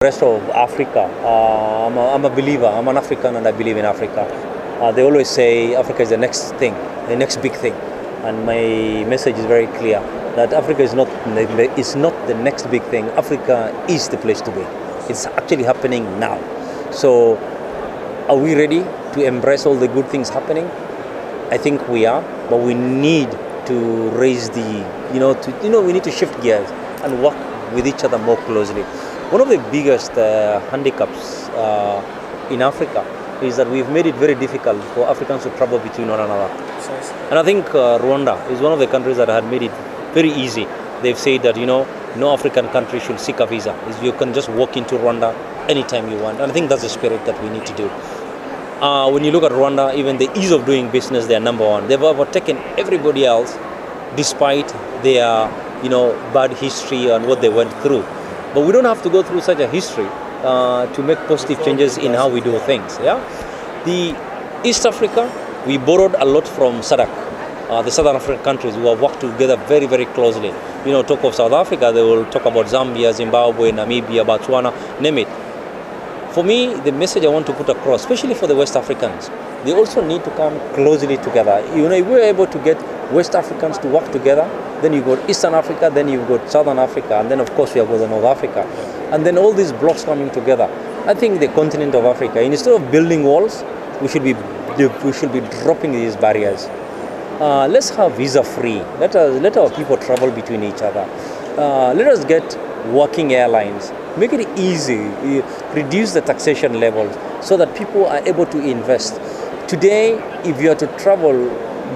rest of Africa. I'm a believer. I'm an African and I believe in Africa. They always say Africa is the next thing, the next big thing. And my message is very clear that Africa is not the next big thing. Africa is the place to be. It's actually happening now. So are we ready to embrace all the good things happening? I think we are, but we need to raise we need to shift gears and work with each other more closely. One of the biggest handicaps in Africa is that we've made it very difficult for Africans to travel between one another. And I think Rwanda is one of the countries that had made it very easy. They've said that, no African country should seek a visa. You can just walk into Rwanda anytime you want. And I think that's the spirit that we need to do. When you look at Rwanda, even the ease of doing business, they're number one. They've overtaken everybody else despite their, bad history and what they went through. But we don't have to go through such a history to make positive changes in how we do things. Yeah, the East Africa, we borrowed a lot from SADC, the Southern African countries who have worked together very, very closely. Talk of South Africa, they will talk about Zambia, Zimbabwe, Namibia, Botswana, name it. For me, the message I want to put across, especially for the West Africans, they also need to come closely together. If we're able to get West Africans to work together, then you've got Eastern Africa, then you've got Southern Africa, and then of course you have got North Africa. And then all these blocks coming together. I think the continent of Africa, instead of building walls, we should be dropping these barriers. Let's have visa-free. Let our people travel between each other. Let us get working airlines. Make it easy. Reduce the taxation levels so that people are able to invest. Today, if you are to travel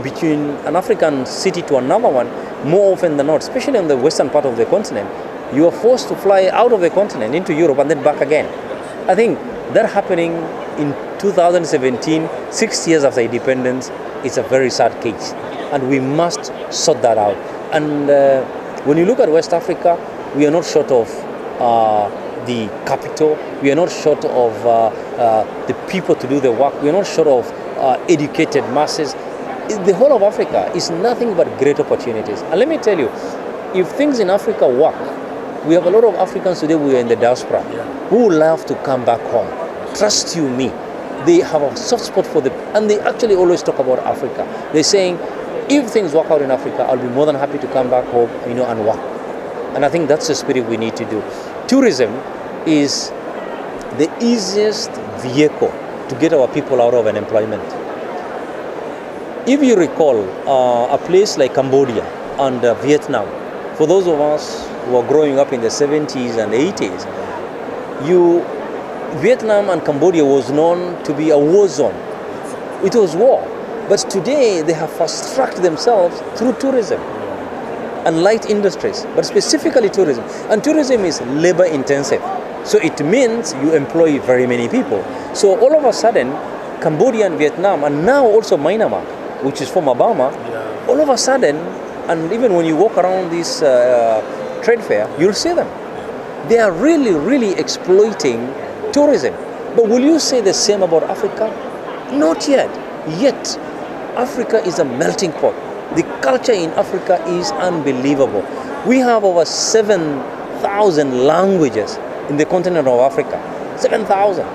between an African city to another one, more often than not, especially on the western part of the continent, you are forced to fly out of the continent into Europe and then back again. I think that happening in 2017, 6 years after independence, is a very sad case. And we must sort that out. And when you look at West Africa, we are not short of the capital. We are not short of the people to do the work. We are not short of educated masses. The whole of Africa is nothing but great opportunities. And let me tell you, if things in Africa work, we have a lot of Africans today who are in the diaspora who love to come back home. Trust you me, they have a soft spot for them, and they actually always talk about Africa. They're saying, if things work out in Africa, I'll be more than happy to come back home, and work. And I think that's the spirit we need to do. Tourism is the easiest vehicle to get our people out of unemployment. If you recall, a place like Cambodia and Vietnam, for those of us who are growing up in the 70s and 80s, Vietnam and Cambodia was known to be a war zone. It was war. But today they have fast-tracked themselves through tourism and light industries, but specifically tourism. And tourism is labor-intensive. So it means you employ very many people. So all of a sudden, Cambodia and Vietnam, and now also Myanmar, which is former Burma, all of a sudden, and even when you walk around this trade fair, you'll see them. They are really, really exploiting tourism. But will you say the same about Africa? Not yet. Yet, Africa is a melting pot. The culture in Africa is unbelievable. We have over 7,000 languages in the continent of Africa. 7,000.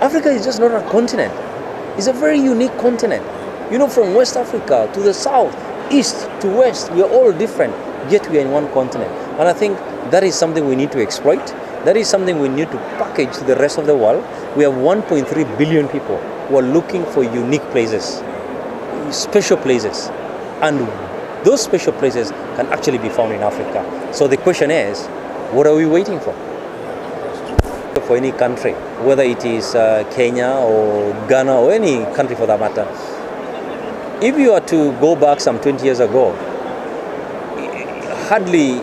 Africa is just not a continent. It's a very unique continent. From West Africa to the south, east to west, we are all different, yet we are in one continent. And I think that is something we need to exploit. That is something we need to package to the rest of the world. We have 1.3 billion people who are looking for unique places, special places. And those special places can actually be found in Africa. So the question is, what are we waiting for? For any country, whether it is Kenya or Ghana or any country for that matter, if you are to go back some 20 years ago, hardly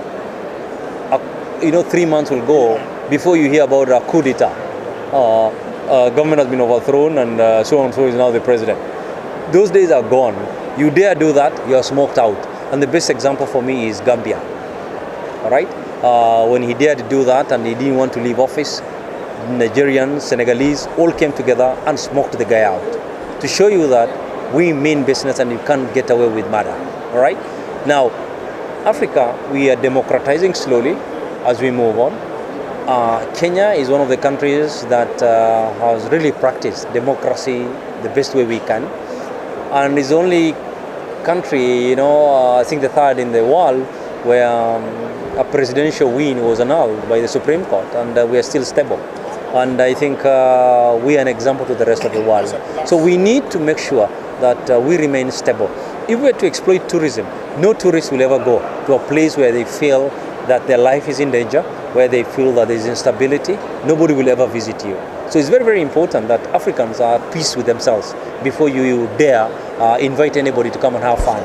3 months will go before you hear about a coup d'etat. Government has been overthrown and so and so is now the president. Those days are gone. You dare do that, you are smoked out. And the best example for me is Gambia. All right? When he dared to do that and he didn't want to leave office, Nigerians, Senegalese all came together and smoked the guy out to show you that we mean business and you can't get away with murder. All right? Now, Africa, we are democratizing slowly as we move on. Kenya is one of the countries that has really practiced democracy the best way we can, and is the only country, I think the third in the world, where a presidential win was annulled by the Supreme Court, and we are still stable. And I think we are an example to the rest of the world. So we need to make sure that we remain stable. If we are to exploit tourism, no tourist will ever go to a place where they feel that their life is in danger, where they feel that there is instability. Nobody will ever visit you. So it's very, very important that Africans are at peace with themselves before you dare invite anybody to come and have fun.